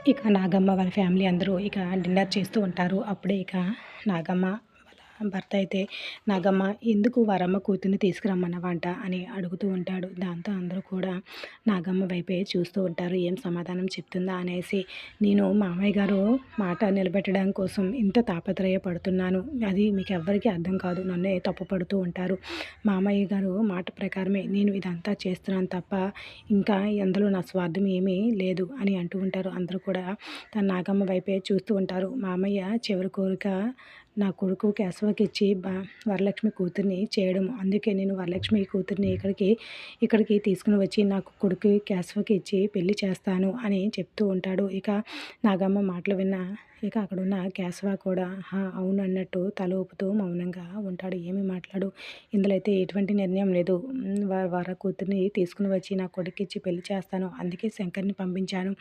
ఇక నాగమ్మ వాళ్ళ ఫ్యామిలీ అందరూ ఇక డిన్నర్ చేస్తూ ఉంటారు. అప్పుడే ఇక నాగమ్మ వాళ్ళ భర్త అయితే, "నాగమ్మ ఎందుకు వరమ్మ కూతుర్ని తీసుకురమ్మన్నావంట" అని అడుగుతూ ఉంటాడు. దాంతో అందరూ కూడా నాగమ్మ వైపే చూస్తూ ఉంటారు. ఏం సమాధానం చెప్తుందా అనేసి. "నేను మామయ్య గారు మాట నిలబెట్టడం కోసం ఇంత తాపత్రయపడుతున్నాను. అది మీకెవ్వరికీ అర్థం కాదు. నన్నే తప్పుపడుతూ ఉంటారు. మామయ్య గారు మాట ప్రకారమే నేను ఇదంతా చేస్తున్నాను తప్ప ఇంకా అందులో నా స్వార్థం ఏమీ లేదు" అని అంటూ ఉంటారు. అందరూ కూడా తన నాగమ్మ వైపే చూస్తూ ఉంటారు. మామయ్య చివరి కోరిక నా కొడుకు కేశవకిచ్చి వరలక్ష్మి కూతుర్ని చేయడం. అందుకే నేను వరలక్ష్మి కూతుర్ని ఇక్కడికి తీసుకొని వచ్చి నాకు కొడుకు కేశవకి ఇచ్చి పెళ్లి చేస్తాను అని చెప్తూ ఉంటాడు. ఇక నాగమ్మ మాటలు విన్న ఇక అక్కడున్న కేశవ కూడా అవును అన్నట్టు తల ఊపుతూ మౌనంగా ఉంటాడు. ఏమీ మాట్లాడు. ఇందులో అయితే ఎటువంటి నిర్ణయం లేదు. వర కూతుర్ని తీసుకుని వచ్చి నా కొడుకిచ్చి పెళ్లి చేస్తాను. అందుకే శంకర్‌ని పంపించాను.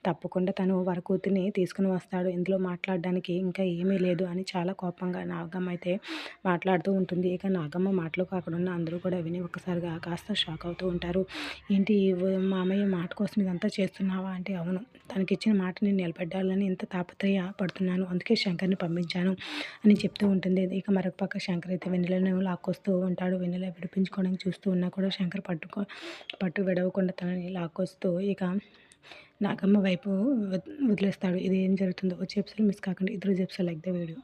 తప్పకుండా తను వర కూతుర్ని తీసుకొని వస్తాడు. ఇందులో మాట్లాడడానికి ఇంకా ఏమీ లేదు అని చాలా కోపంగా నాగమ్మ అయితే మాట్లాడుతూ ఉంటుంది. ఇక నాగమ్మ మాటలకు అక్కడున్న అందరూ కూడా విని ఒక్కసారిగా కాస్త షాక్ అవుతూ ఉంటారు. ఏంటి మామయ్య మాట కోసం ఇదంతా చేస్తున్నావా అంటే, అవును తనకిచ్చిన మాట నేను నిలబెట్టాలని ఇంత తాపత్రయ పడుతున్నాను. అందుకే శంకర్‌ని పంపించాను అని చెప్తూ ఉంటుంది. ఇక మరొక పక్క శంకర్ అయితే వెన్నెలను లాక్కొస్తూ ఉంటాడు. వెన్నెల విడిపించుకోవడానికి చూస్తూ ఉన్నా కూడా శంకర్ పట్టు విడవకుండా తనని లాక్కొస్తూ ఇక నాగమ్మ వైపు వదిలేస్తాడు. ఇది ఏం జరుగుతుందో వచ్చే ఎపిసోడ్ మిస్ కాకండి. ఇద్దరు ఎపిసోడ్ లైక్ ద వీడియో.